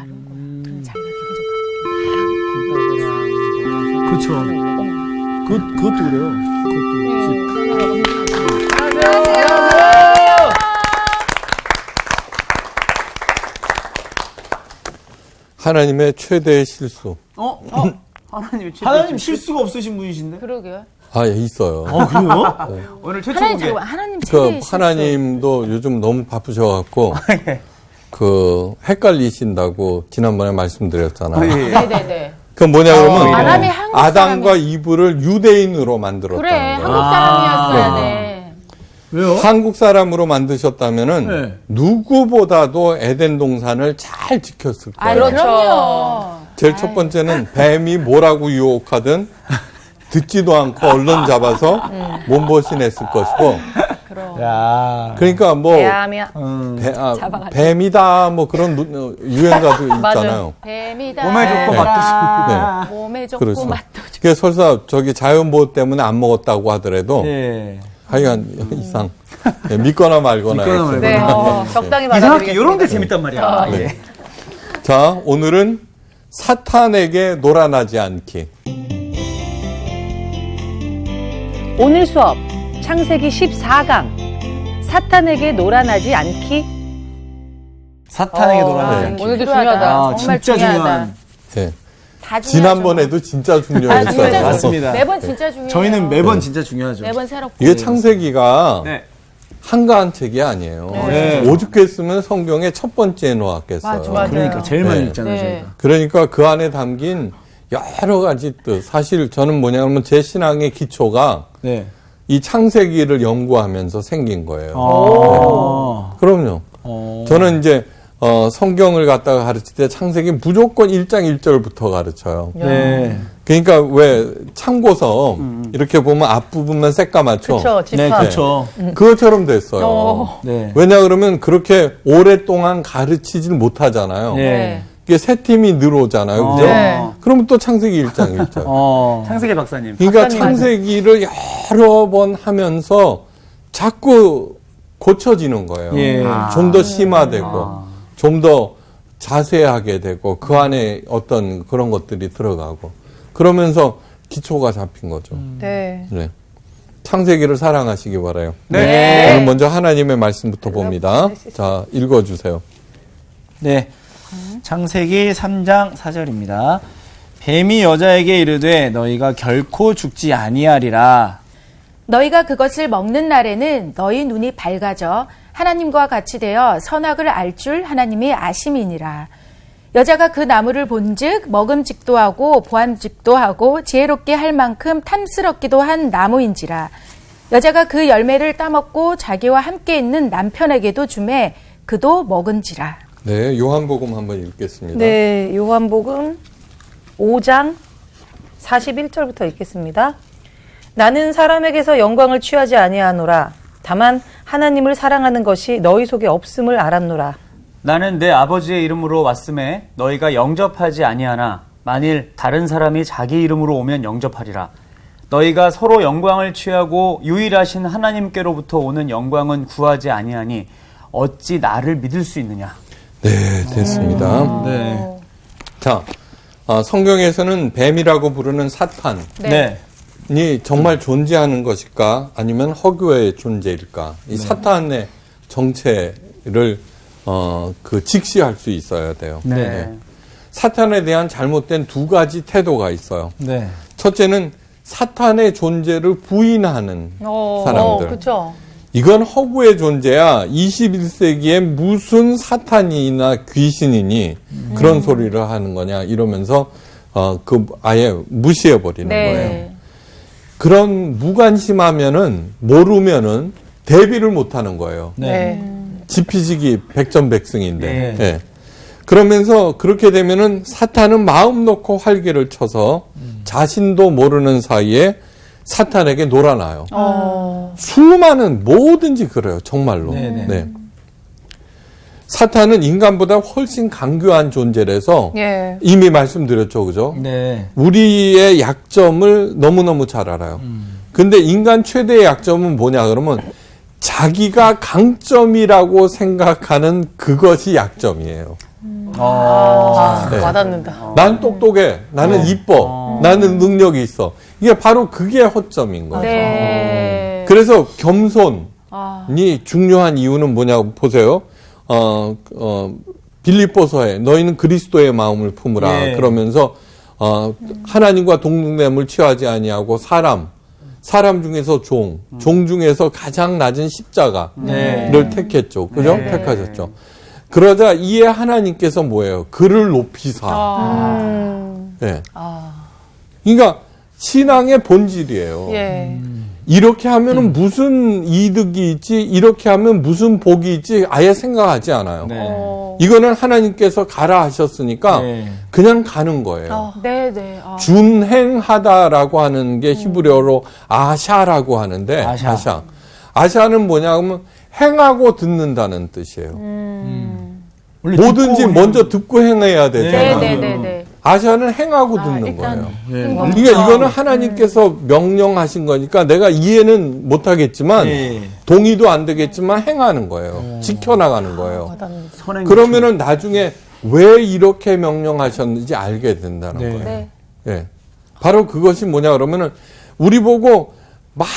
다른 거야. 그럼 자기가 기분 좋고. 그쵸. 그것도 그래요. 하나님의 최대의 실수. 하나님 실수가 없으신 분이신데? 그러게요. 아, 예, 있어요. 그래요? 오늘 최초 하나님 공개. 잠깐만, 하나님 최대의 실수. 하나님도 요즘 너무 바쁘셔갖고, 헷갈리신다고 지난번에 말씀드렸잖아요. 네네네. 그 뭐냐 그러면, 아담이 한국 아담과 이브를 유대인으로 만들었다는 그래, 거예요. 한국 사람이었어야 돼. 왜요? 한국 사람으로 만드셨다면은, 네. 누구보다도 에덴 동산을 잘 지켰을 거예요. 그럼요. 제일 첫 번째는 뱀이 뭐라고 유혹하든 듣지도 않고 얼른 잡아서 몸보신했을 것이고, 그럼. 야. 그러니까 뭐 대하며 잡아가지고. 뱀이다 뭐 그런 유행가도 있잖아요. 뱀이다. 몸에 좋고 맛도 네. 몸에 좋고 그렇죠. 맛도 좋고. 그게 설사 저기 자연보호 때문에 안 먹었다고 하더라도 예. 하여간 이상 믿거나 말거나. 믿거나 말거나. 네, 적당히 이상하게 받아들이겠습니다. 이런 게 재밌단 말이야. 네. 자, 오늘은 사탄에게 놀아나지 않기. 오늘 수업 창세기 14강 사탄에게 놀아나지 않기. 사탄에게 놀아나지 않기. 오늘도 중요하다. 정말 진짜 중요하다. 중요한. 네. 다 중요하죠. 지난번에도 진짜 중요했어요. 진짜 맞습니다. 매번 진짜 중요해요. 저희는 매번 네. 진짜 중요하죠. 매번 새롭고. 이게 창세기가 네. 한가한 책이 아니에요. 네. 오죽했으면 성경의 첫 번째에 놓았겠어요. 맞아요. 그러니까 제일 많이 네. 읽잖아요, 네. 저희가. 그러니까 그 안에 담긴 여러 가지 뜻. 사실 저는 뭐냐면 제 신앙의 기초가 네. 이 창세기를 연구하면서 생긴 거예요. 오. 그럼요. 저는 이제 성경을 갖다가 가르칠 때 창세기 무조건 1장 1절부터 가르쳐요. 네. 그러니까 왜 참고서 이렇게 보면 앞부분만 새까맣죠. 그렇죠. 네, 집합. 그렇죠. 그것처럼 됐어요. 네. 왜냐 그러면 그렇게 오랫동안 가르치질 못하잖아요. 네. 이게 세 팀이 늘어오잖아요. 그죠? 네. 그러면 또 창세기 1장 1절. 창세기 박사님. 그러니까 창세기를 여러 번 하면서 자꾸 고쳐지는 거예요. 예. 좀 더 심화되고, 좀 더 자세하게 되고, 그 안에 어떤 그런 것들이 들어가고, 그러면서 기초가 잡힌 거죠. 네. 네. 창세기를 사랑하시기 바라요. 네. 오늘 먼저 하나님의 말씀부터 봅니다. 자, 읽어주세요. 네. 창세기 3장 4절입니다. 뱀이 여자에게 이르되 너희가 결코 죽지 아니하리라. 너희가 그것을 먹는 날에는 너희 눈이 밝아져 하나님과 같이 되어 선악을 알 줄 하나님이 아심이니라. 여자가 그 나무를 본즉 먹음직도 하고 보암직도 하고 지혜롭게 할 만큼 탐스럽기도 한 나무인지라. 여자가 그 열매를 따먹고 자기와 함께 있는 남편에게도 주매 그도 먹은지라. 네, 요한복음 한번 읽겠습니다. 네, 요한복음 5장 41절부터 읽겠습니다. 나는 사람에게서 영광을 취하지 아니하노라. 다만 하나님을 사랑하는 것이 너희 속에 없음을 알았노라. 나는 내 아버지의 이름으로 왔음에 너희가 영접하지 아니하나 만일 다른 사람이 자기 이름으로 오면 영접하리라. 너희가 서로 영광을 취하고 유일하신 하나님께로부터 오는 영광은 구하지 아니하니 어찌 나를 믿을 수 있느냐. 네, 됐습니다. 네. 자, 성경에서는 뱀이라고 부르는 사탄이 네. 정말 존재하는 것일까? 아니면 허구의 존재일까? 이 사탄의 정체를 직시할 수 있어야 돼요. 네. 사탄에 대한 잘못된 두 가지 태도가 있어요. 네. 첫째는 사탄의 존재를 부인하는 사람들. 그렇죠. 이건 허구의 존재야. 21세기에 무슨 사탄이나 귀신이니 그런 소리를 하는 거냐 이러면서 아예 무시해 버리는 거예요. 그런 무관심하면은 모르면은 대비를 못 하는 거예요. 네. 지피지기 백전백승인데. 네. 예. 그러면서 그렇게 되면은 사탄은 마음 놓고 활개를 쳐서 자신도 모르는 사이에 사탄에게 놀아나요. 수많은 뭐든지 그래요. 정말로. 네네. 네. 사탄은 인간보다 훨씬 강교한 존재라서 예. 이미 말씀드렸죠. 그죠? 네. 우리의 약점을 너무너무 잘 알아요. 근데 인간 최대의 약점은 뭐냐 그러면 자기가 강점이라고 생각하는 그것이 약점이에요. 네. 와닿는다. 난 똑똑해. 나는 이뻐. 나는 능력이 있어. 이게 바로 그게 허점인 거죠. 네. 그래서 겸손이 중요한 이유는 뭐냐고 보세요. 빌립보서에 너희는 그리스도의 마음을 품으라. 예. 그러면서 하나님과 동등됨을 취하지 아니하고 사람 중에서 종 중에서 가장 낮은 십자가를 네. 택했죠. 그죠? 택하셨죠. 그러자 이에 하나님께서 뭐예요? 그를 높이사. 예. 그러니까 신앙의 본질이에요. 예. 이렇게 하면은 무슨 이득이 있지, 이렇게 하면 무슨 복이 있지, 아예 생각하지 않아요. 네. 이거는 하나님께서 가라 하셨으니까 네. 그냥 가는 거예요. 네, 네. 준행하다라고 하는 게 히브리어로 아샤라고 하는데, 아샤. 아샤는 뭐냐면 행하고 듣는다는 뜻이에요. 원래 뭐든지 듣고 먼저 듣고 행해야 네, 되잖아요. 네, 네, 네. 아샤는 행하고 듣는 일단 거예요. 네. 그러니까 이거는 하나님께서 명령하신 거니까 내가 이해는 못하겠지만 예. 동의도 안 되겠지만 행하는 거예요. 지켜나가는 거예요. 선행 그러면은 나중에 왜 이렇게 명령하셨는지 알게 된다는 네. 거예요. 네. 예. 바로 그것이 뭐냐 그러면은 우리 보고 막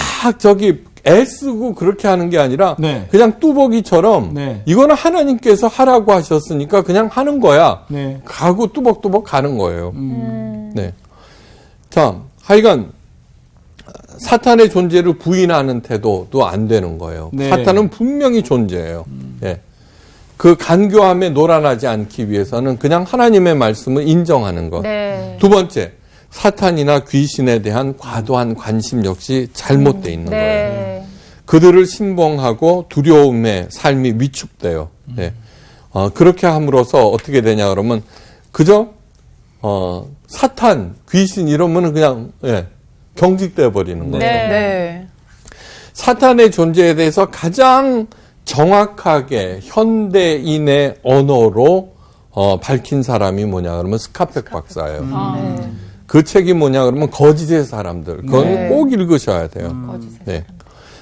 애쓰고 그렇게 하는 게 아니라 네. 그냥 뚜벅이처럼 네. 이거는 하나님께서 하라고 하셨으니까 그냥 하는 거야. 네. 가고 뚜벅뚜벅 가는 거예요. 네. 자, 하여간 사탄의 존재를 부인하는 태도도 안 되는 거예요. 네. 사탄은 분명히 존재해요. 예. 그 간교함에 놀아나지 않기 위해서는 그냥 하나님의 말씀을 인정하는 것. 네. 두 번째, 사탄이나 귀신에 대한 과도한 관심 역시 잘못되어 있는 거예요. 네. 그들을 신봉하고 두려움의 삶이 위축돼요. 예. 그렇게 함으로써 어떻게 되냐 그러면 그저 사탄, 귀신 이러면은 그냥 경직돼 버리는 거예요. 네. 네. 사탄의 존재에 대해서 가장 정확하게 현대인의 언어로 밝힌 사람이 뭐냐 그러면 스카펙 박사예요. 그 책이 뭐냐 그러면 거짓의 사람들. 그건 꼭 읽으셔야 돼요. 네.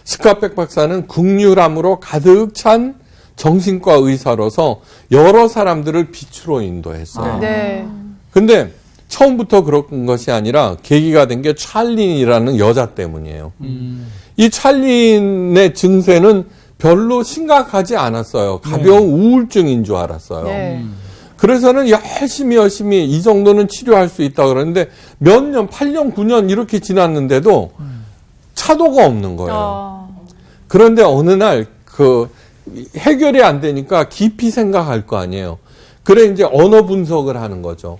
스카펙 박사는 극률함으로 가득 찬 정신과 의사로서 여러 사람들을 빛으로 인도했어요. 네. 근데 처음부터 그런 것이 아니라 계기가 된 게 찰린이라는 여자 때문이에요. 이 찰린의 증세는 별로 심각하지 않았어요. 가벼운 우울증인 줄 알았어요. 네. 그래서는 열심히 이 정도는 치료할 수 있다 그러는데 몇 년, 8년, 9년 이렇게 지났는데도 차도가 없는 거예요. 그런데 어느 날 그 해결이 안 되니까 깊이 생각할 거 아니에요. 그래 이제 언어 분석을 하는 거죠.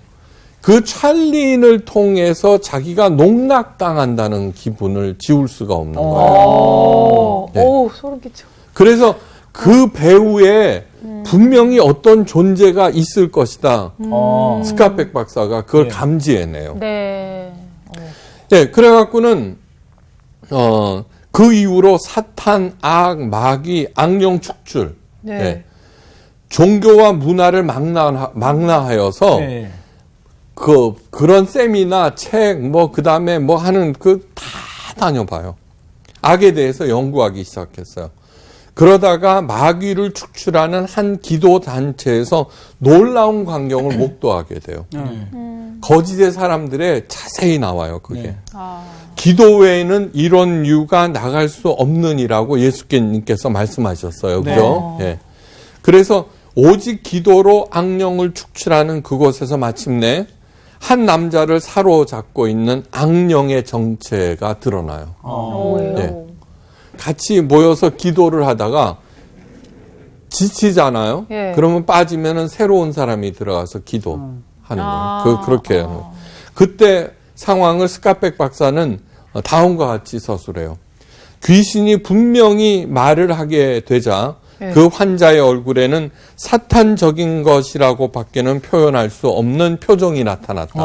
그 찰린을 통해서 자기가 농락당한다는 기분을 지울 수가 없는 거예요. 네. 오, 소름 끼쳐. 그래서 그 배우에 분명히 어떤 존재가 있을 것이다. 스카펙 박사가 그걸 감지해내요. 네. 네, 그래갖고는 그 이후로 사탄, 악, 마귀, 악령 축출, 네. 종교와 문화를 망라하여서 네. 그런 세미나 책, 그 다음에 하는 다 다녀봐요. 악에 대해서 연구하기 시작했어요. 그러다가 마귀를 축출하는 한 기도 단체에서 놀라운 광경을 목도하게 돼요. 거짓의 사람들의 자세히 나와요, 그게. 네. 기도 외에는 이런 유가 나갈 수 없느니라고 예수님께서 말씀하셨어요. 그죠? 예. 그래서 오직 기도로 악령을 축출하는 그곳에서 마침내 한 남자를 사로잡고 있는 악령의 정체가 드러나요. 예. 같이 모여서 기도를 하다가 지치잖아요. 예. 그러면 빠지면은 새로운 사람이 들어가서 기도하는 거예요. 그렇게 해요. 그때 상황을 스카펙 박사는 다음과 같이 서술해요. 귀신이 분명히 말을 하게 되자 그 환자의 얼굴에는 사탄적인 것이라고 밖에는 표현할 수 없는 표정이 나타났다.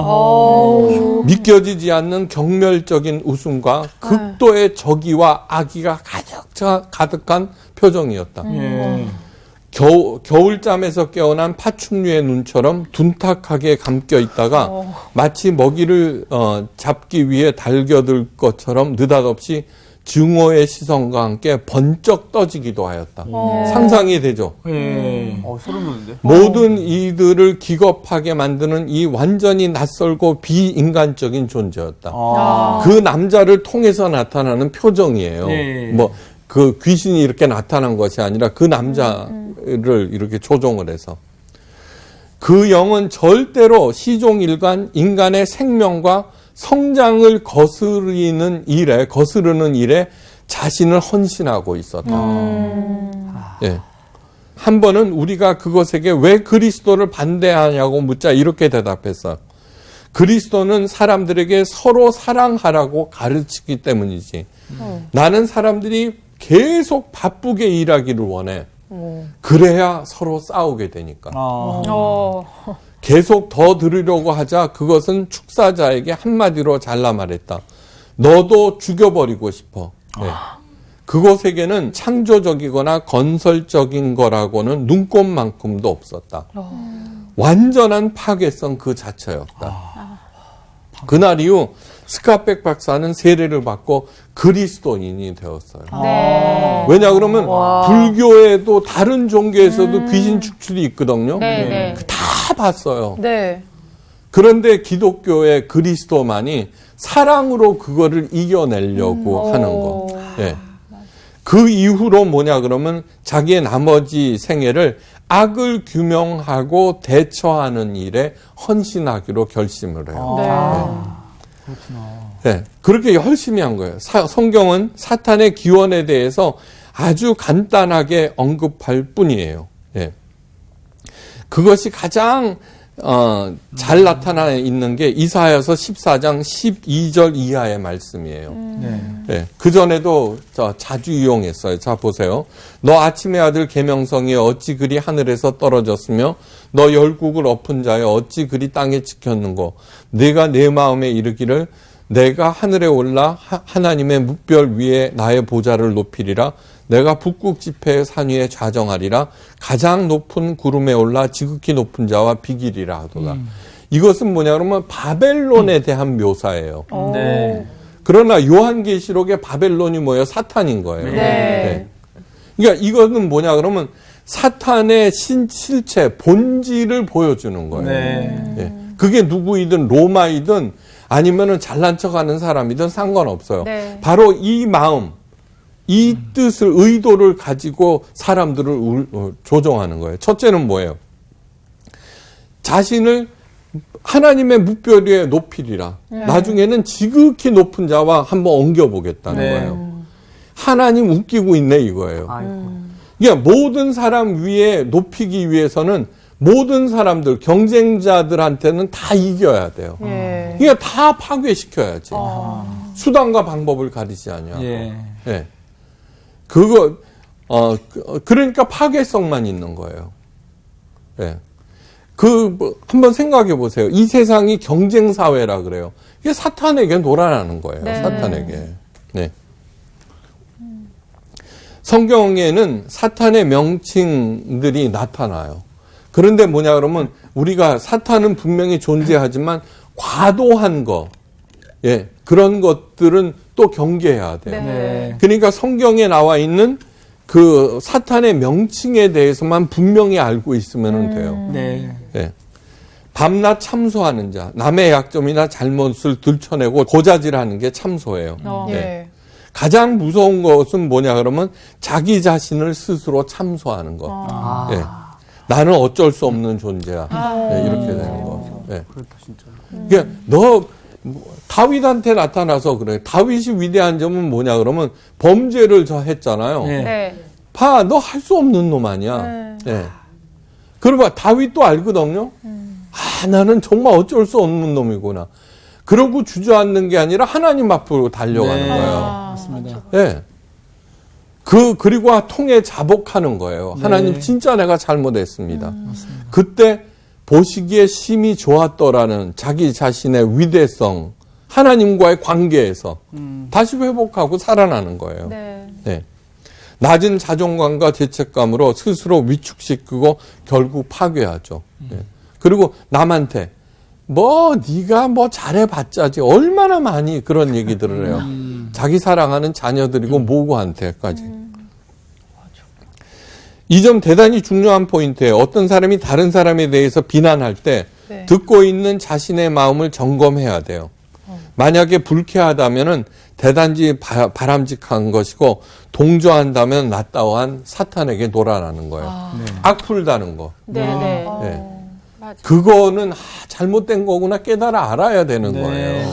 믿겨지지 않는 경멸적인 웃음과 극도의 적의와 악의가 가득한 표정이었다. 예. 겨울잠에서 깨어난 파충류의 눈처럼 둔탁하게 감겨 있다가 마치 먹이를 잡기 위해 달겨들 것처럼 느닷없이 증오의 시선과 함께 번쩍 떠지기도 하였다. 상상이 되죠. 소름 돋는데. 모든 이들을 기겁하게 만드는 이 완전히 낯설고 비인간적인 존재였다. 그 남자를 통해서 나타나는 표정이에요. 네. 뭐 그 귀신이 이렇게 나타난 것이 아니라 그 남자를 이렇게 조종을 해서 그 영은 절대로 시종일관 인간의 생명과 성장을 거스르는 일에 자신을 헌신하고 있었다. 예. 한 번은 우리가 그것에게 왜 그리스도를 반대하냐고 묻자 이렇게 대답했어. 그리스도는 사람들에게 서로 사랑하라고 가르치기 때문이지. 나는 사람들이 계속 바쁘게 일하기를 원해. 그래야 서로 싸우게 되니까. 계속 더 들으려고 하자 그것은 축사자에게 한마디로 잘라 말했다. 너도 죽여버리고 싶어. 네. 그곳에게는 창조적이거나 건설적인 거라고는 눈꼽만큼도 없었다. 완전한 파괴성 그 자체였다. 그날 이후 스카백 박사는 세례를 받고 그리스도인이 되었어요. 왜냐 그러면 불교에도 다른 종교에서도 귀신 축출이 있거든요. 다 봤어요. 네. 그런데 기독교의 그리스도만이 사랑으로 그거를 이겨내려고 하는 거. 예. 그 이후로 뭐냐 그러면 자기의 나머지 생애를 악을 규명하고 대처하는 일에 헌신하기로 결심을 해요. 네, 그렇게 열심히 한 거예요. 성경은 사탄의 기원에 대해서 아주 간단하게 언급할 뿐이에요. 예. 그것이 가장 잘 나타나 있는 게 이사야서 14장 12절 이하의 말씀이에요. 네, 그전에도 자주 이용했어요. 자 보세요. 너 아침의 아들 계명성이 어찌 그리 하늘에서 떨어졌으며 너 열국을 엎은 자여 어찌 그리 땅에 지켰는고 내가 내 마음에 이르기를 내가 하늘에 올라 하나님의 뭇별 위에 나의 보좌를 높이리라. 내가 북극 지폐의 산 위에 좌정하리라. 가장 높은 구름에 올라 지극히 높은 자와 비기리라 하도다. 이것은 뭐냐 그러면 바벨론에 대한 묘사예요. 네. 그러나 요한계시록의 바벨론이 뭐예요? 사탄인 거예요. 네. 그러니까 이거는 뭐냐 그러면 사탄의 실체, 본질을 보여주는 거예요. 네. 그게 누구이든 로마이든 아니면은 잘난 척하는 사람이든 상관없어요. 바로 이 마음, 이 뜻을, 의도를 가지고 사람들을 조종하는 거예요. 첫째는 뭐예요? 자신을 하나님의 뭇별 위에 높이리라. 나중에는 지극히 높은 자와 한번 옮겨보겠다는 거예요. 하나님 웃기고 있네 이거예요. 그러니까 모든 사람 위에 높이기 위해서는 모든 사람들, 경쟁자들한테는 다 이겨야 돼요. 그러니까 다 파괴시켜야지. 수단과 방법을 가리지 않냐고. 예. 그거, 그러니까 파괴성만 있는 거예요. 예. 한번 생각해 보세요. 이 세상이 경쟁사회라 그래요. 이게 사탄에게 놀아나는 거예요. 사탄에게. 네. 성경에는 사탄의 명칭들이 나타나요. 그런데 뭐냐 그러면 우리가 사탄은 분명히 존재하지만 과도한 거, 예, 그런 것들은 또 경계해야 돼요. 그러니까 성경에 나와 있는 그 사탄의 명칭에 대해서만 분명히 알고 있으면 돼요. 예. 밤낮 참소하는 자, 남의 약점이나 잘못을 들춰내고 고자질하는 게 참소예요. 예. 가장 무서운 것은 뭐냐 그러면 자기 자신을 스스로 참소하는 것. 예. 나는 어쩔 수 없는 존재야. 네, 이렇게 되는 거. 네. 그렇다 진짜. 그러니까 너 다윗한테 나타나서 그래. 다윗이 위대한 점은 뭐냐 그러면 범죄를 했잖아요. 봐, 너 할 수 없는 놈 아니야. 네. 그러고 다윗도 알거든요. 나는 정말 어쩔 수 없는 놈이구나. 그러고 주저앉는 게 아니라 하나님 앞으로 달려가는 거예요. 맞습니다. 네. 그리고 통해 자복하는 거예요. 하나님 진짜 내가 잘못했습니다. 그때 보시기에 심히 좋았더라는 자기 자신의 위대성, 하나님과의 관계에서 다시 회복하고 살아나는 거예요. 네. 낮은 자존감과 죄책감으로 스스로 위축시키고 결국 파괴하죠. 네. 그리고 남한테 네가 잘해봤자지 얼마나 많이 그런 얘기들을 해요. 자기 사랑하는 자녀들이고 모구한테까지. 이 점 대단히 중요한 포인트예요. 어떤 사람이 다른 사람에 대해서 비난할 때 네. 듣고 있는 자신의 마음을 점검해야 돼요. 만약에 불쾌하다면은 대단지 바람직한 것이고 동조한다면 낫다워한 사탄에게 놀아나는 거예요. 악풀다는 거. 네네. 네. 그거는 잘못된 거구나 깨달아 알아야 되는 네. 거예요.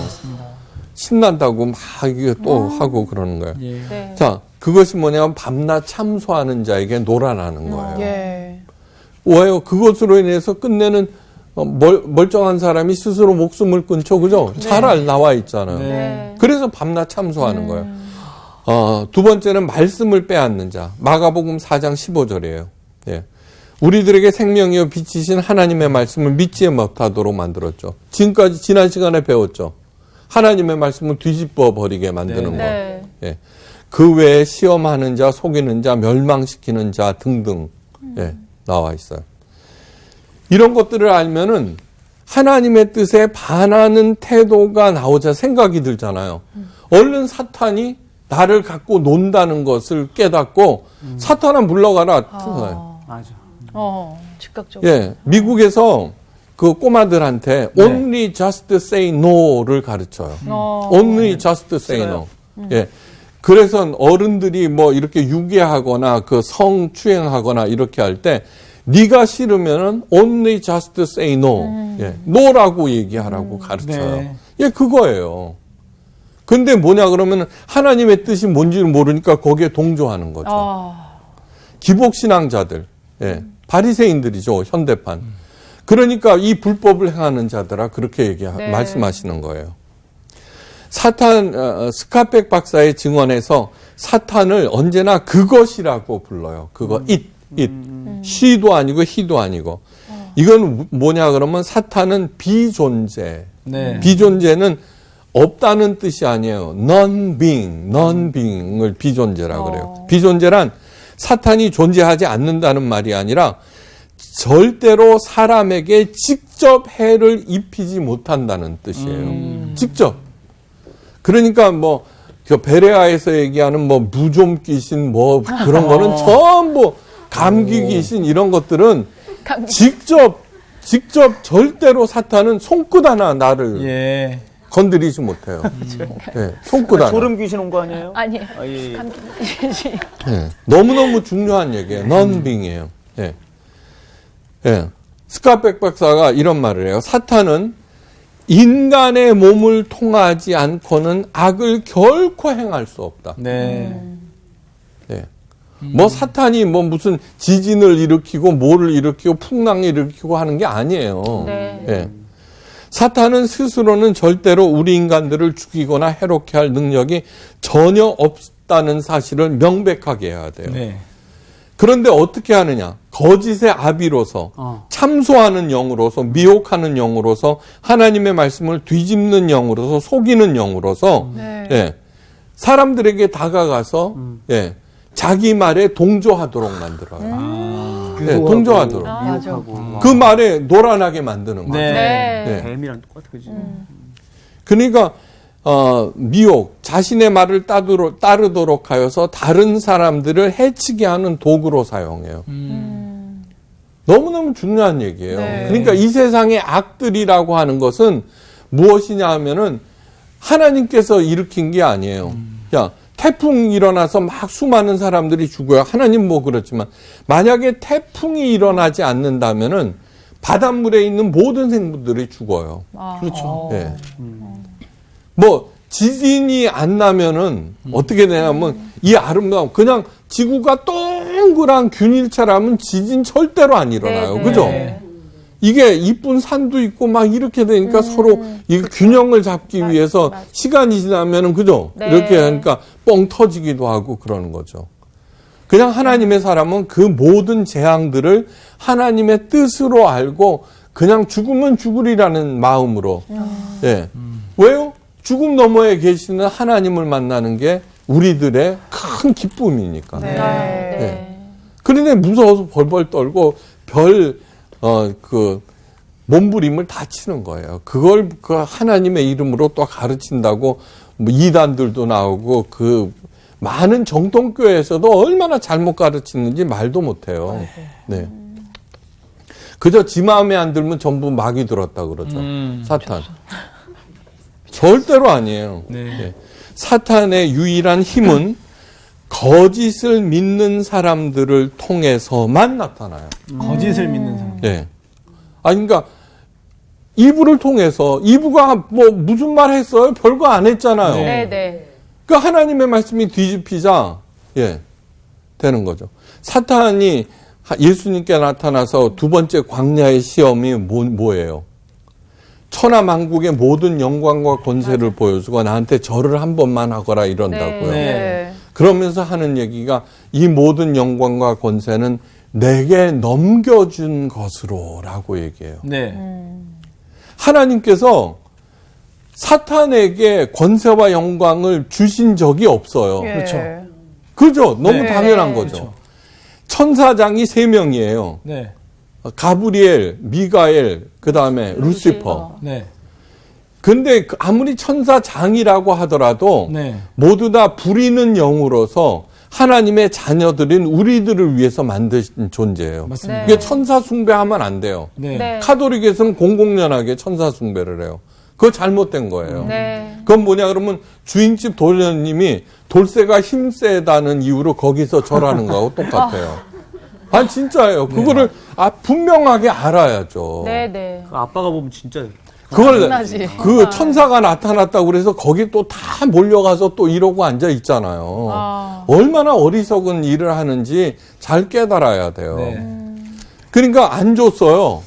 신난다고 막 이게 또 하고 그러는 거예요. 예. 네. 자, 그것이 뭐냐면 밤낮 참소하는 자에게 놀아나는 거예요. 예. 왜요? 그것으로 인해서 끝내는 멀쩡한 사람이 스스로 목숨을 끊죠, 그죠? 잘 나와 있잖아요. 네. 그래서 밤낮 참소하는 거예요. 두 번째는 말씀을 빼앗는 자. 마가복음 4장 15절이에요. 예. 우리들에게 생명이요 빛이신 하나님의 말씀을 믿지 못하도록 만들었죠. 지금까지 지난 시간에 배웠죠. 하나님의 말씀을 뒤집어 버리게 만드는 거. 네. 예. 그 외에 시험하는 자, 속이는 자, 멸망시키는 자 등등 예, 나와 있어요. 이런 것들을 알면은 하나님의 뜻에 반하는 태도가 나오자 생각이 들잖아요. 얼른 사탄이 나를 갖고 논다는 것을 깨닫고 사탄아 물러가라. 맞아. 즉각적으로. 예, 미국에서 그 꼬마들한테 네. only just say no를 가르쳐요. only just say no. 예. 그래서 어른들이 뭐 이렇게 유괴하거나 그 성추행하거나 이렇게 할 때 네가 싫으면은 only just say no. 예. no라고 얘기하라고 가르쳐요. 네. 예, 그거예요. 근데 뭐냐 그러면 하나님의 뜻이 뭔지를 모르니까 거기에 동조하는 거죠. 기복신앙자들, 예, 바리새인들이죠, 현대판. 그러니까 이 불법을 행하는 자들아 그렇게 네. 말씀하시는 거예요. 사탄 스카펙 박사의 증언에서 사탄을 언제나 그것이라고 불러요. 그거 it. she도 아니고 he도 아니고. 이건 뭐냐 그러면 사탄은 비존재. 네. 비존재는 없다는 뜻이 아니에요. non-being을 비존재라 그래요. 비존재란 사탄이 존재하지 않는다는 말이 아니라 절대로 사람에게 직접 해를 입히지 못한다는 뜻이에요. 직접. 그러니까 뭐 베레아에서 얘기하는 뭐 무좀 귀신 뭐 그런 거는 전부 감기 귀신 이런 것들은 직접 절대로 사탄은 손끝 하나 나를 예. 건드리지 못해요. 네, 손끝 하나. 소름 귀신 온 거 아니에요? 아니에요. 아, 예. 네, 너무너무 중요한 얘기예요. non-being이에요. 예. 예. 스카펙 박사가 이런 말을 해요. 사탄은 인간의 몸을 통하지 않고는 악을 결코 행할 수 없다. 네. 예. 뭐 사탄이 뭐 무슨 지진을 일으키고 뭐를 일으키고 풍랑을 일으키고 하는 게 아니에요. 네. 예. 사탄은 스스로는 절대로 우리 인간들을 죽이거나 해롭게 할 능력이 전혀 없다는 사실을 명백하게 해야 돼요. 네. 그런데 어떻게 하느냐? 거짓의 아비로서 참소하는 영으로서 미혹하는 영으로서 하나님의 말씀을 뒤집는 영으로서 속이는 영으로서 예, 사람들에게 다가가서 예, 자기 말에 동조하도록 만들어요. 예, 동조하도록. 미혹하고. 그 말에 노란하게 만드는 거예요. 네. 네. 예. 뱀이랑 똑같아, 그지? 그러니까 미혹, 자신의 말을 따르도록 하여서 다른 사람들을 해치게 하는 도구로 사용해요. 너무너무 중요한 얘기예요. 네. 그러니까 이 세상의 악들이라고 하는 것은 무엇이냐 하면은 하나님께서 일으킨 게 아니에요. 야, 태풍 일어나서 막 수많은 사람들이 죽어요. 하나님 뭐 그렇지만 만약에 태풍이 일어나지 않는다면은 바닷물에 있는 모든 생물들이 죽어요. 그렇죠. 예. 뭐 지진이 안 나면은 어떻게 되냐면 이 아름다움 그냥 지구가 동그란 균일체라면 지진 절대로 안 일어나요. 네, 그죠? 네. 이게 이쁜 산도 있고 막 이렇게 되니까 서로 이 균형을 잡기 위해서 맞아. 시간이 지나면은 그죠? 네. 이렇게 하니까 뻥 터지기도 하고 그러는 거죠. 그냥 하나님의 사람은 그 모든 재앙들을 하나님의 뜻으로 알고 그냥 죽으면 죽으리라는 마음으로. 예. 왜요? 죽음 너머에 계시는 하나님을 만나는 게 우리들의 큰 기쁨이니까. 네. 네. 그런데 무서워서 벌벌 떨고 몸부림을 다 치는 거예요. 그걸 그 하나님의 이름으로 또 가르친다고 뭐 이단들도 나오고 그 많은 정통교회에서도 얼마나 잘못 가르치는지 말도 못해요. 네. 그저 지 마음에 안 들면 전부 마귀 들었다 그러죠. 사탄. 절대로 아니에요. 네. 네. 사탄의 유일한 힘은 거짓을 믿는 사람들을 통해서만 나타나요. 거짓을 믿는 사람. 네. 아니, 그러니까, 이브를 통해서, 이브가 뭐 무슨 말 했어요? 별거 안 했잖아요. 네, 네. 그 하나님의 말씀이 뒤집히자, 예, 되는 거죠. 사탄이 예수님께 나타나서 두 번째 광야의 시험이 뭐예요? 천하만국의 모든 영광과 권세를 보여주고 나한테 절을 한 번만 하거라 이런다고요. 네. 그러면서 하는 얘기가 이 모든 영광과 권세는 내게 넘겨준 것으로 라고 얘기해요. 네. 하나님께서 사탄에게 권세와 영광을 주신 적이 없어요. 예. 그렇죠. 그죠? 너무 네. 당연한 거죠. 그렇죠. 천사장이 3명이에요. 네. 가브리엘, 미가엘, 그 다음에 루시퍼. 네. 근데 아무리 천사장이라고 하더라도 네. 모두 다 부리는 영으로서 하나님의 자녀들인 우리들을 위해서 만드신 존재예요. 맞습니다. 이게 천사 숭배하면 안 돼요. 네. 네. 카톨릭에서는 공공연하게 천사 숭배를 해요. 그거 잘못된 거예요. 네. 그건 뭐냐 그러면 주인집 도련님이 돌쇠가 힘세다는 이유로 거기서 절하는 거하고 똑같아요. 아니 진짜예요. 그거를 분명하게 알아야죠. 네, 네. 그 아빠가 보면 진짜 그걸 당연하지. 그 천사가 나타났다고 그래서 거기 또 다 몰려가서 또 이러고 앉아 있잖아요. 아. 얼마나 어리석은 일을 하는지 잘 깨달아야 돼요. 네. 그러니까 안 줬어요.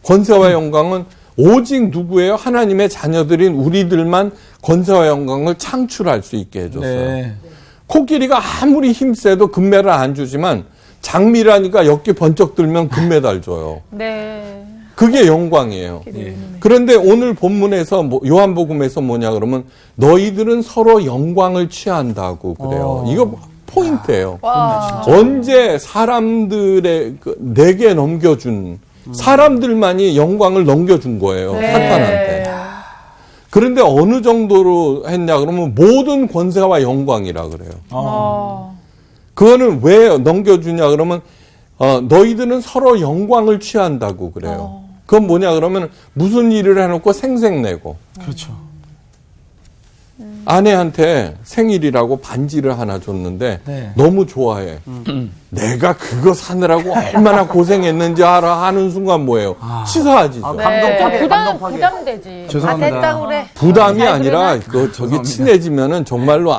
권세와 영광은 오직 누구예요? 하나님의 자녀들인 우리들만 권세와 영광을 창출할 수 있게 해줬어요. 네. 코끼리가 아무리 힘세도 금메달 안 주지만 장미라니까 엽기 번쩍 들면 금메달 줘요. 네. 그게 영광이에요. 예. 그런데 오늘 본문에서 요한복음에서 뭐냐 그러면 너희들은 서로 영광을 취한다고 그래요. 이거 포인트예요. 와. 언제 사람들의 내게 넘겨준 사람들만이 영광을 넘겨준 거예요. 네. 사탄한테. 그런데 어느 정도로 했냐 그러면 모든 권세와 영광이라 그래요. 그거는 왜 넘겨주냐 그러면 너희들은 서로 영광을 취한다고 그래요. 그건 뭐냐 그러면 무슨 일을 해놓고 생색내고 그렇죠. 아내한테 생일이라고 반지를 하나 줬는데 네. 너무 좋아해. 내가 그거 사느라고 얼마나 고생했는지 알아 하는 순간 뭐예요? 치사하지죠. 감동하게, 감동하게. 부담되지. 죄송합니다. 아, 됐다고 그래. 부담이 잘 아니라 그러나? 저기 친해지면은 정말로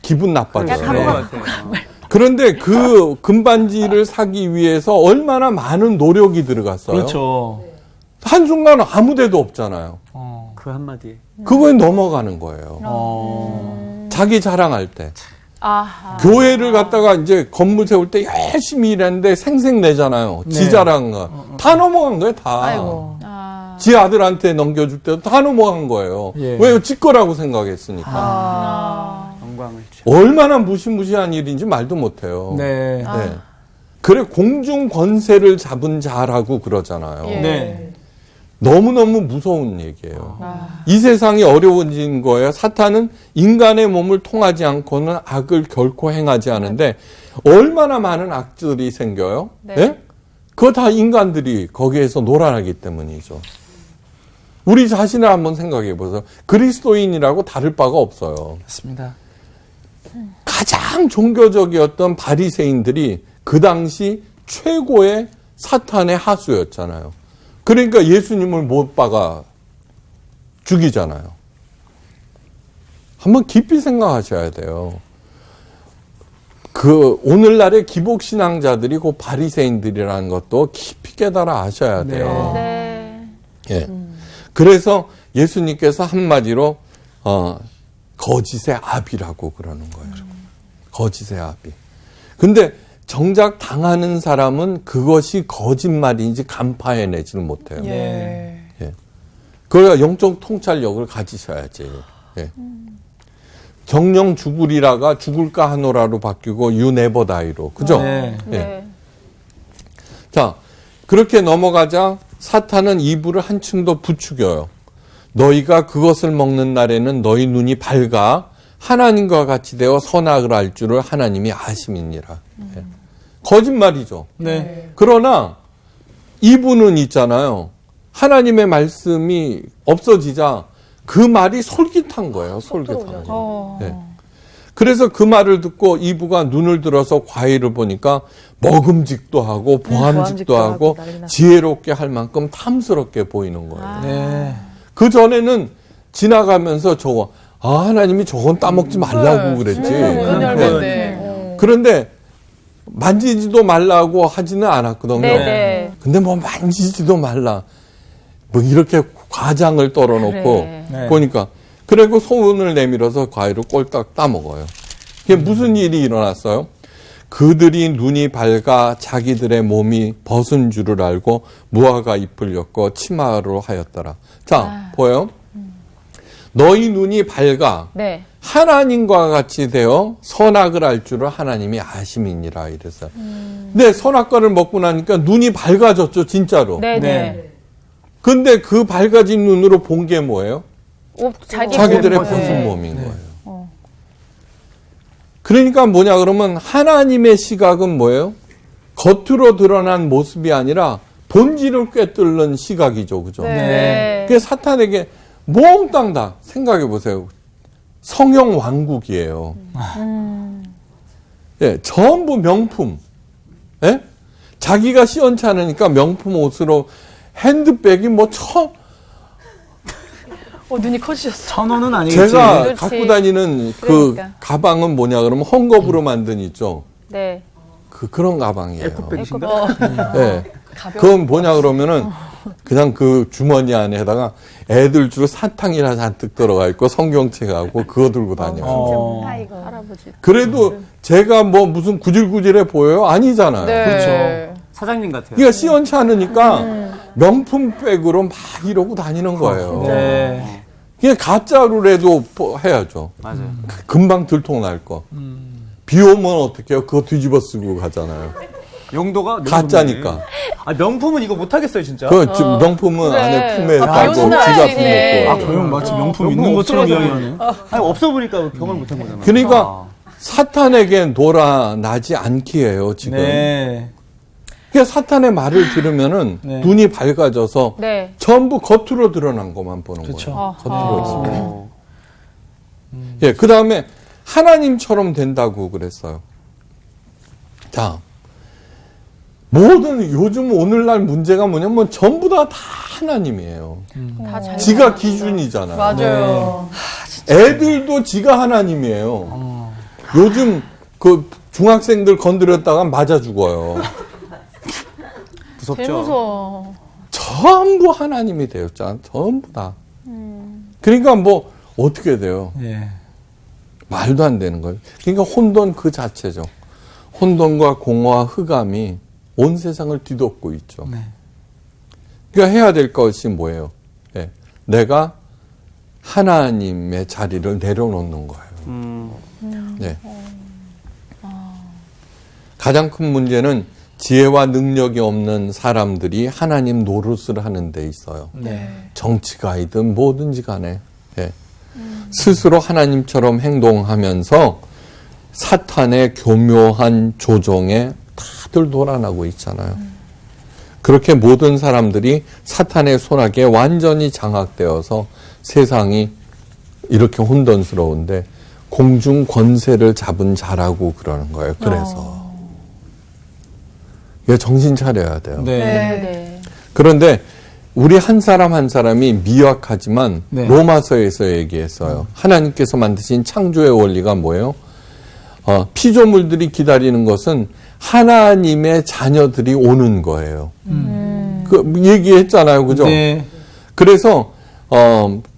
기분 나빠져요. 그런 것 같아요. 그런데 그 금반지를 사기 위해서 얼마나 많은 노력이 들어갔어요. 그렇죠. 한순간 아무 데도 없잖아요. 그 한마디에. 그거에 넘어가는 거예요. 자기 자랑할 때. 아하. 교회를 갔다가 이제 건물 세울 때 열심히 일했는데 생색 내잖아요. 지 네. 자랑가. 다 넘어간 거예요, 다. 아이고. 아. 지 아들한테 넘겨줄 때도 다 넘어간 거예요. 예. 왜요? 지 거라고 생각했으니까. 아. 영광을 취. 얼마나 무시무시한 일인지 말도 못해요. 네. 네. 그래 공중 권세를 잡은 자라고 그러잖아요. 예. 네. 너무너무 무서운 얘기예요. 아. 이 세상이 어려워진 거예요. 사탄은 인간의 몸을 통하지 않고는 악을 결코 행하지 않은데 얼마나 많은 악들이 생겨요? 네. 예? 그거 다 인간들이 거기에서 놀아나기 때문이죠. 우리 자신을 한번 생각해 보세요. 그리스도인이라고 다를 바가 없어요. 맞습니다. 가장 종교적이었던 바리새인들이 그 당시 최고의 사탄의 하수였잖아요. 그러니까 예수님을 못 박아 죽이잖아요. 한번 깊이 생각하셔야 돼요. 그 오늘날의 기복 신앙자들이 그 바리새인들이라는 것도 깊이 깨달아 아셔야 돼요. 네. 예. 그래서 예수님께서 한마디로 거짓의 아비라고 그러는 거예요. 거짓의 아비. 근데 정작 당하는 사람은 그것이 거짓말인지 간파해내지를 못해요. 예. 그래야 영적 통찰력을 가지셔야지. 예. 정령 죽으리라가 죽을까 하노라로 바뀌고 you never die로. 그죠? 네. 예. 네. 자, 그렇게 넘어가자 사탄은 이브를 한층 더 부추겨요. 너희가 그것을 먹는 날에는 너희 눈이 밝아 하나님과 같이 되어 선악을 알 줄을 하나님이 아심이니라. 예. 거짓말이죠. 네. 그러나 이브는 있잖아요. 하나님의 말씀이 없어지자 그 말이 솔깃한 거예요. 솔깃한 거. 네. 그래서 그 말을 듣고 이브가 눈을 들어서 과일을 보니까 먹음직도 하고 보암직도 하고 지혜롭게 할 만큼 탐스럽게 보이는 거예요. 네. 그 전에는 지나가면서 저거 하나님이 저건 따먹지 말라고 그랬지. 네. 그런데 만지지도 말라고 하지는 않았거든요. 네. 근데 뭐 만지지도 말라. 뭐 이렇게 과장을 떨어놓고 그래. 네. 보니까 그리고 손을 내밀어서 과일을 꼴딱 따먹어요. 이게 무슨 일이 일어났어요? 그들이 눈이 밝아 자기들의 몸이 벗은 줄을 알고 무화과 잎을 엮어 치마로 하였더라. 자, 보여요? 너희 눈이 밝아 네. 하나님과 같이 되어 선악을 알 줄을 하나님이 아심이니라 이랬어요. 근데 선악과를 먹고 나니까 눈이 밝아졌죠, 진짜로. 네. 네. 근데 그 밝아진 눈으로 본 게 뭐예요? 자기들의 벗은 몸인 거예요. 그러니까 뭐냐 그러면 하나님의 시각은 뭐예요? 겉으로 드러난 모습이 아니라 본질을 꿰뚫는 시각이죠. 그죠? 네. 그게 사탄에게 몽땅 다 생각해 보세요. 성형 왕국이에요. 예, 전부 명품. 예? 자기가 시원찮으니까 명품 옷으로 핸드백이 뭐 눈이 커지셨어. 1,000원은 아니겠지. 제가 그렇지. 갖고 다니는 그러니까. 그 가방은 뭐냐 그러면 헝겊으로 만든 있죠. 네. 그런 가방이에요. 에코백인가? 예. 그건 뭐냐 그러면은 그냥 그 주머니 안에다가 애들 주로 사탕이나 잔뜩 들어가 있고 성경책하고 그거 들고 다녀요. 할아버지. 그래도 제가 뭐 무슨 구질구질해 보여요? 아니잖아요. 그렇죠. 사장님 같아요. 그러니까 시원치 않으니까 명품 백으로 막 이러고 다니는 거예요. 네. 그냥 가짜로라도 해야죠. 맞아요. 금방 들통날 거. 비 오면 어떻게 해요? 그거 뒤집어 쓰고 가잖아요. 용도가 가짜니까. 명품은 이거 못 하겠어요, 진짜. 그 지금 명품은 그래. 안에 품에 아, 달고 비오는 지갑 날이네. 넣고. 저 형 마치 명품 있는 것처럼 이야기하네. 아니, 없어 보니까 경험을 못 한 거잖아요. 그러니까 사탄에게 놀아나지 않기 해요, 지금. 네. 그러니까 사탄의 말을 들으면은 네. 눈이 밝아져서 네. 전부 겉으로 드러난 것만 보는 그렇죠. 거예요. 겉으로. 어. 예, 그 다음에 하나님처럼 된다고 그랬어요. 자, 모든 요즘 오늘날 문제가 뭐냐면 전부 다 하나님이에요. 다 잘. 지가 기준이잖아요. 맞아요. 애들도 지가 하나님이에요. 요즘 그 중학생들 건드렸다가 맞아 죽어요. 무섭죠. 제일 무서워. 전부 하나님이 돼요. 전부 다. 그러니까 뭐 어떻게 돼요? 예. 말도 안 되는 거예요. 그러니까 혼돈 그 자체죠. 혼돈과 공허와 흑암이 온 세상을 뒤덮고 있죠. 네. 그러니까 해야 될 것이 뭐예요? 예. 내가 하나님의 자리를 내려놓는 거예요. 네. 가장 큰 문제는 지혜와 능력이 없는 사람들이 하나님 노릇을 하는 데 있어요. 네. 정치가이든 뭐든지 간에. 예. 스스로 하나님처럼 행동하면서 사탄의 교묘한 조종에 다들 놀아나고 있잖아요. 그렇게 모든 사람들이 사탄의 손아귀에 완전히 장악되어서 세상이 이렇게 혼돈스러운데 공중 권세를 잡은 자라고 그러는 거예요. 그래서 이거 정신 차려야 돼요. 네. 네. 그런데 우리 한 사람 한 사람이 미약하지만 네. 로마서에서 얘기했어요. 하나님께서 만드신 창조의 원리가 뭐예요? 피조물들이 기다리는 것은 하나님의 자녀들이 오는 거예요. 그 얘기했잖아요, 그죠? 네. 그래서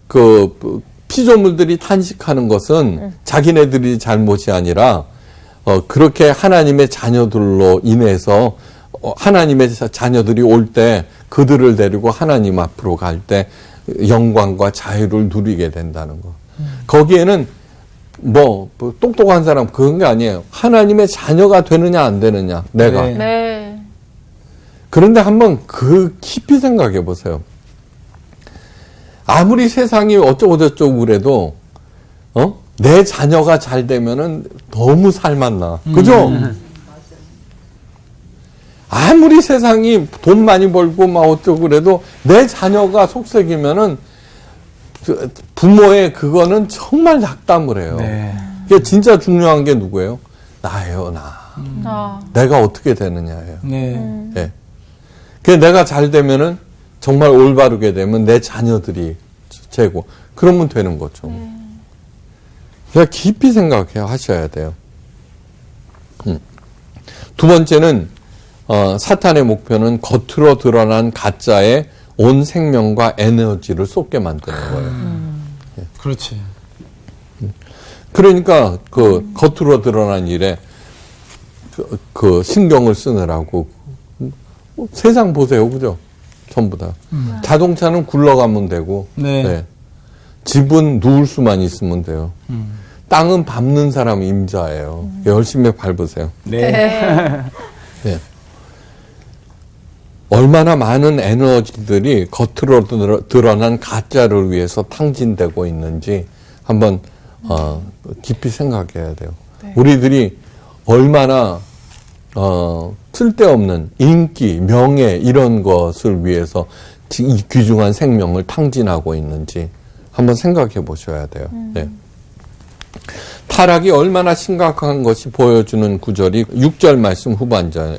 그 피조물들이 탄식하는 것은 자기네들이 잘못이 아니라 그렇게 하나님의 자녀들로 인해서 하나님의 자녀들이 올 때 그들을 데리고 하나님 앞으로 갈 때 영광과 자유를 누리게 된다는 거. 거기에는 뭐 똑똑한 사람 그런 게 아니에요. 하나님의 자녀가 되느냐 안 되느냐 내가. 네. 네. 그런데 한번 깊이 생각해 보세요. 아무리 세상이 어쩌고저쩌고 그래도, 내 자녀가 잘 되면은 너무 살맛나. 그죠? 아무리 세상이 돈 많이 벌고 막 어쩌고 그래도 내 자녀가 속썩이면은 부모의 그거는 정말 낙담을 해요. 네. 이게 진짜 중요한 게 누구예요? 나예요, 나. 내가 어떻게 되느냐예요. 네. 예. 그 내가 잘 되면은 정말 올바르게 되면 내 자녀들이 최고. 그러면 되는 거죠. 그러니까 깊이 생각해 하셔야 돼요. 두 번째는 사탄의 목표는 겉으로 드러난 가짜에 온 생명과 에너지를 쏟게 만드는 거예요. 그렇지. 그러니까 겉으로 드러난 일에 그 신경을 쓰느라고 세상 보세요, 그죠? 전부 다. 자동차는 굴러가면 되고, 네. 집은 누울 수만 있으면 돼요. 땅은 밟는 사람이 임자예요. 열심히 밟으세요. 네. 네. 얼마나 많은 에너지들이 겉으로 드러난 가짜를 위해서 탕진되고 있는지 한번 깊이 생각해야 돼요. 우리들이 얼마나 쓸데없는 인기, 명예 이런 것을 위해서 이 귀중한 생명을 탕진하고 있는지 한번 생각해 보셔야 돼요. 네. 타락이 얼마나 심각한 것이 보여주는 구절이 6절 말씀 후반전에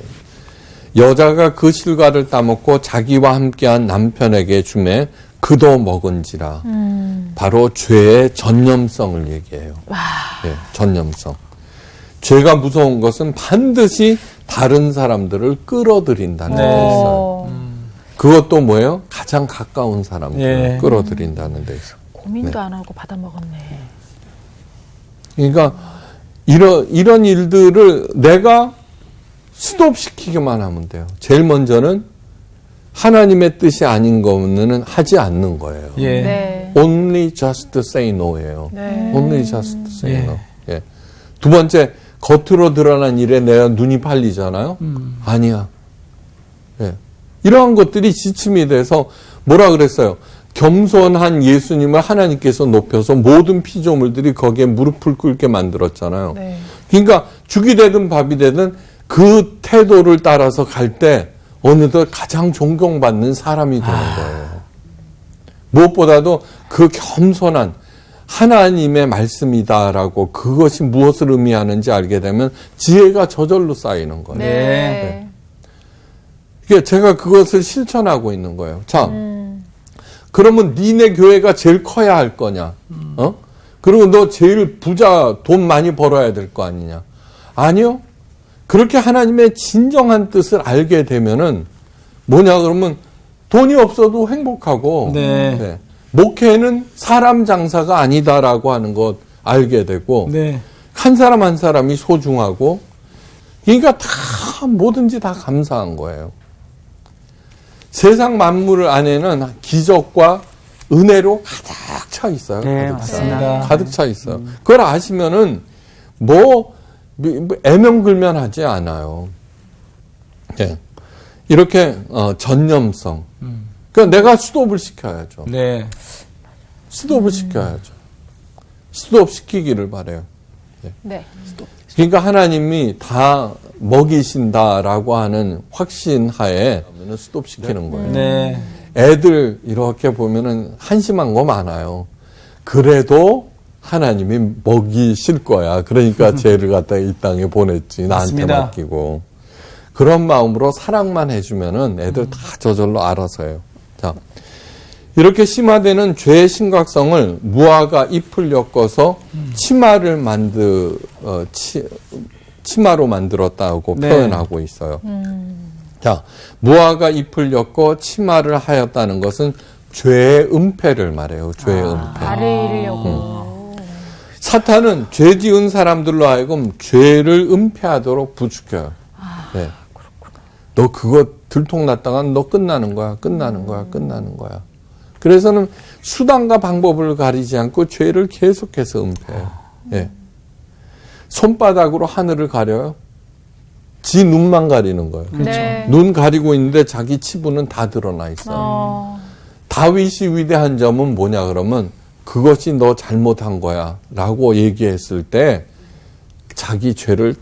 여자가 그 실과를 따먹고 자기와 함께한 남편에게 주매 그도 먹은지라. 바로 죄의 전념성을 얘기해요. 네, 전념성. 죄가 무서운 것은 반드시 다른 사람들을 끌어들인다는 데 있어요. 그것도 뭐예요? 가장 가까운 사람들을 끌어들인다는 데 있어요. 고민도 안 하고 받아먹었네. 그러니까 이런 일들을 내가 스톱시키기만 하면 돼요. 제일 먼저는 하나님의 뜻이 아닌 거는 하지 않는 거예요. 예. 네. Only just say no예요. 네. Only just say no. 예. 두 번째, 겉으로 드러난 일에 내가 눈이 팔리잖아요. 아니야. 예. 이러한 것들이 지침이 돼서 뭐라 그랬어요? 겸손한 예수님을 하나님께서 높여서 모든 피조물들이 거기에 무릎을 꿇게 만들었잖아요. 네. 그러니까 죽이 되든 밥이 되든 그 태도를 따라서 갈 때 어느덧 가장 존경받는 사람이 되는 거예요. 무엇보다도 그 겸손한 하나님의 말씀이다라고 그것이 무엇을 의미하는지 알게 되면 지혜가 저절로 쌓이는 거예요. 네. 이게 제가 그것을 실천하고 있는 거예요. 자, 그러면 니네 교회가 제일 커야 할 거냐? 그리고 너 제일 부자 돈 많이 벌어야 될 거 아니냐? 아니요. 그렇게 하나님의 진정한 뜻을 알게 되면은 뭐냐 그러면 돈이 없어도 행복하고 네. 네. 목회는 사람 장사가 아니다라고 하는 것 알게 되고 네. 한 사람 한 사람이 소중하고 그러니까 다 뭐든지 다 감사한 거예요. 세상 만물 안에는 기적과 은혜로 가득 차 있어요. 네, 가득 맞습니다. 가득 차 있어요. 그걸 아시면은 뭐 애명글면하지 않아요. 네. 이렇게 전념성. 그러니까 내가 스톱을 시켜야죠. 네. 스톱을 시켜야죠. 스톱 시키기를 바래요. 네. 그러니까 하나님이 다 먹이신다라고 하는 확신하에 스톱 시키는 거예요. 네. 애들 이렇게 보면은 한심한 거 많아요. 그래도 하나님이 먹이실 거야. 그러니까 쟤를 갖다 이 땅에 보냈지. 나한테 맞습니다. 맡기고. 그런 마음으로 사랑만 해주면은 애들 다 저절로 알아서 해요. 자, 이렇게 심화되는 죄의 심각성을 무화과 잎을 엮어서 치마를 치마로 만들었다고 네. 표현하고 있어요. 자, 무화과 잎을 엮고 치마를 하였다는 것은 죄의 은폐를 말해요. 죄의 은폐. 발을 잃으려고. 사탄은 죄 지은 사람들로 하여금 죄를 은폐하도록 부추겨요. 네. 너 그거 들통났다가 너 끝나는 거야. 끝나는 거야. 끝나는 거야. 그래서는 수단과 방법을 가리지 않고 죄를 계속해서 은폐해요. 네. 손바닥으로 하늘을 가려요. 지 눈만 가리는 거예요. 네. 눈 가리고 있는데 자기 치부는 다 드러나 있어요. 다윗이 위대한 점은 뭐냐 그러면 그것이 너 잘못한 거야 라고 얘기했을 때 자기 죄를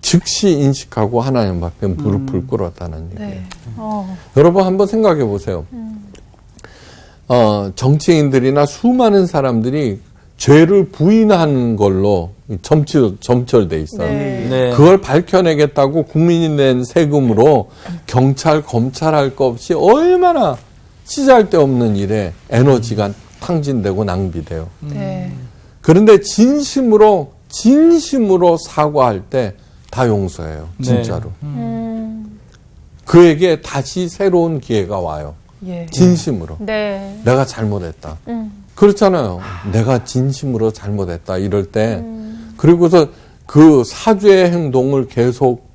즉시 인식하고 하나님 앞에 무릎을 꿇었다는 얘기예요. 네. 여러분 한번 생각해 보세요. 정치인들이나 수많은 사람들이 죄를 부인하는 걸로 점철돼 있어요. 네. 네. 그걸 밝혀내겠다고 국민이 낸 세금으로 경찰, 검찰 할 것 없이 얼마나 쓰잘데없는 일에 에너지가 탕진되고 낭비돼요. 네. 그런데 진심으로 사과할 때 다 용서해요. 진짜로. 그에게 다시 새로운 기회가 와요. 예. 진심으로. 네. 내가 잘못했다. 그렇잖아요. 내가 진심으로 잘못했다. 이럴 때. 그리고서 그 사죄의 행동을 계속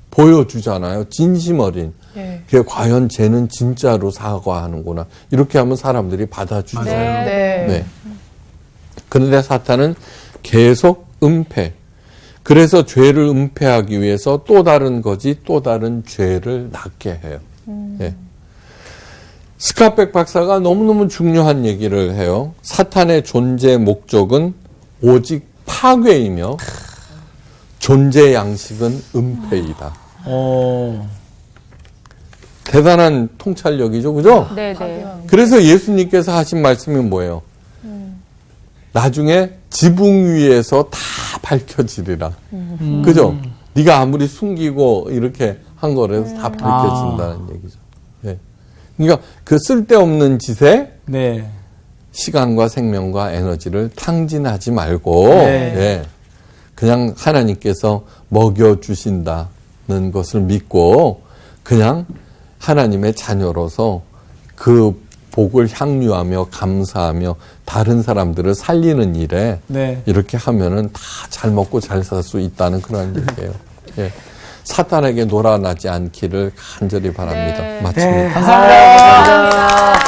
보여주잖아요. 진심 어린. 예. 그게 과연 쟤는 진짜로 사과하는구나. 이렇게 하면 사람들이 받아주죠. 네. 네. 그런데 사탄은 계속 은폐. 그래서 죄를 은폐하기 위해서 또 다른 거지 또 다른 죄를 낳게 해요. 예. 스카백 박사가 너무너무 중요한 얘기를 해요. 사탄의 존재 목적은 오직 파괴이며 존재 양식은 은폐이다. 대단한 통찰력이죠, 그죠? 네, 네. 그래서 예수님께서 하신 말씀이 뭐예요? 나중에 지붕 위에서 다 밝혀지리라. 그죠? 네가 아무리 숨기고 이렇게 한 거라도 다 밝혀진다는 얘기죠. 네. 그러니까 그 쓸데없는 짓에 네. 시간과 생명과 에너지를 탕진하지 말고 네. 예, 그냥 하나님께서 먹여주신다는 것을 믿고 그냥 하나님의 자녀로서 그 복을 향유하며 감사하며 다른 사람들을 살리는 일에 네. 이렇게 하면은 다 잘 먹고 잘 살 수 있다는 그런 얘기예요. 예. 사탄에게 놀아나지 않기를 간절히 바랍니다. 네. 마칩니다. 감사합니다.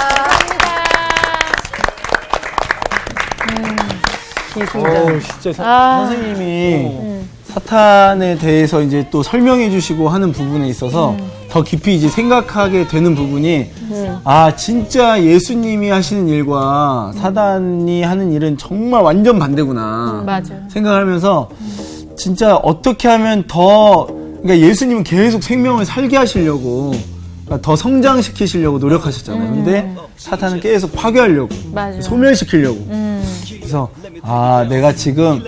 기승전. 선생님이 사탄에 대해서 이제 또 설명해 주시고 하는 부분에 있어서 더 깊이 이제 생각하게 되는 부분이 아, 진짜 예수님이 하시는 일과 사단이 하는 일은 정말 완전 반대구나. 맞아. 생각하면서 진짜 어떻게 하면 더, 그러니까 예수님은 계속 생명을 살게 하시려고 그러니까 더 성장시키시려고 노력하셨잖아요. 근데 사탄은 계속 파괴하려고, 맞아. 소멸시키려고. 그래서 아, 내가 지금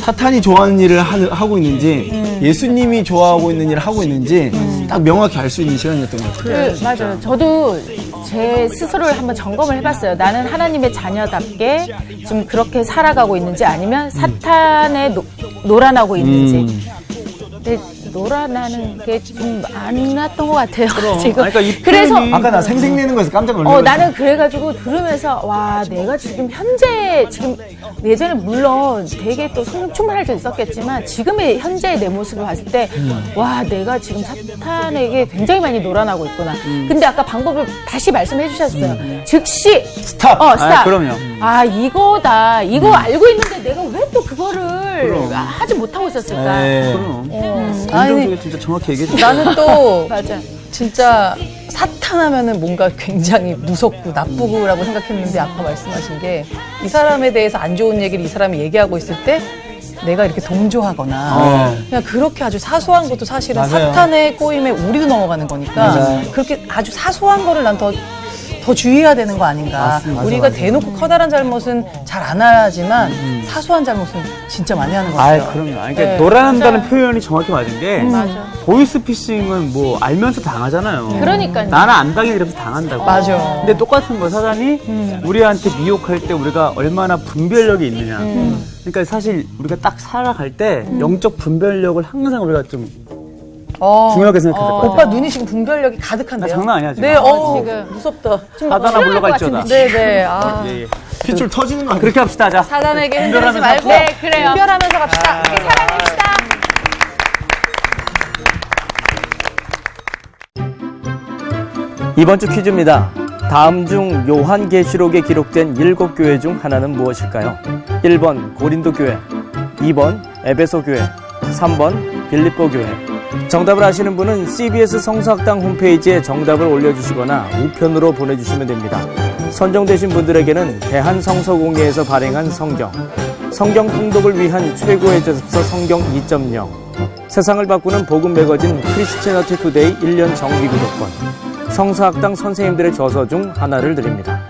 사탄이 좋아하는 일을 하고 있는지 예수님이 좋아하고 있는 일을 하고 있는지 딱 명확히 알 수 있는 시간이었던 것 같아요. 맞아요. 저도 제 스스로를 한번 점검을 해봤어요. 나는 하나님의 자녀답게 지금 그렇게 살아가고 있는지 아니면 사탄에 놀아나고 있는지. 근데 놀아나는 게 좀 안 났던 것 같아요. 지금. 그러니까 이 그래서 표현이 아까 나 생색내는 거에서 깜짝 놀랐어요. 나는 그래가지고 들으면서 와 내가 지금 현재 지금 예전에 물론 되게 또 성충만할 때도 있었겠지만 지금의 현재의 내 모습을 봤을 때 와 내가 지금 사탄에게 굉장히 많이 놀아나고 있구나. 근데 아까 방법을 다시 말씀해 주셨어요. 즉시 스탑! 스탑. 그럼요. 이거다. 이거 알고 있는데 내가 왜 또 그거를 하지 못하고 있었을까? 네. 아니, 속에 진짜 정확히 얘기해 주세요. 나는 또 맞아. 진짜 사탄하면은 뭔가 굉장히 무섭고 나쁘고라고 생각했는데 아까 말씀하신 게 이 사람에 대해서 안 좋은 얘기를 이 사람이 얘기하고 있을 때 내가 이렇게 동조하거나 그냥 그렇게 아주 사소한 것도 사실은 맞아요. 사탄의 꼬임에 우리도 넘어가는 거니까 맞아요. 그렇게 아주 사소한 거를 난 더 주의해야 되는 거 아닌가. 맞습니다. 우리가 맞아. 대놓고 커다란 잘못은 잘 안 하지만 사소한 잘못은 진짜 많이 하는 것 같아요. 그럼요. 그러니까 네, 놀아난다는 맞아요. 표현이 정확히 맞은 게 맞아. 보이스피싱은 뭐 알면서 당하잖아요. 그러니까요. 나는 안 당해 그래서 당한다고. 맞아. 근데 똑같은 거 사단이 우리한테 미혹할 때 우리가 얼마나 분별력이 있느냐. 그러니까 사실 우리가 딱 살아갈 때 영적 분별력을 항상 우리가 좀 중요하게 생각해야 될 것 같아요. 오빠 눈이 지금 분별력이 가득한데요? 나 장난 아니야, 지금. 네, 지금. 무섭다. 사단아 물러갈지어다. 네네. 아. 예, 예. 핏줄 터지는 거 아니에요? 그렇게 합시다. 자. 사단에게 흔들리지 분별하면서 말고 네, 그래요. 분별하면서 갑시다. 함께 살아냅시다. 이번 주 퀴즈입니다. 다음 중 요한계시록에 기록된 7교회 중 하나는 무엇일까요? 1번 고린도 교회, 2번 에베소 교회, 3번 빌립보 교회, 정답을 아시는 분은 CBS 성서학당 홈페이지에 정답을 올려주시거나 우편으로 보내주시면 됩니다. 선정되신 분들에게는 대한성서공회에서 발행한 성경 통독을 위한 최고의 제습서 성경 2.0, 세상을 바꾸는 복음 매거진 크리스티애니티 투데이 1년 정기 구독권, 성서학당 선생님들의 저서 중 하나를 드립니다.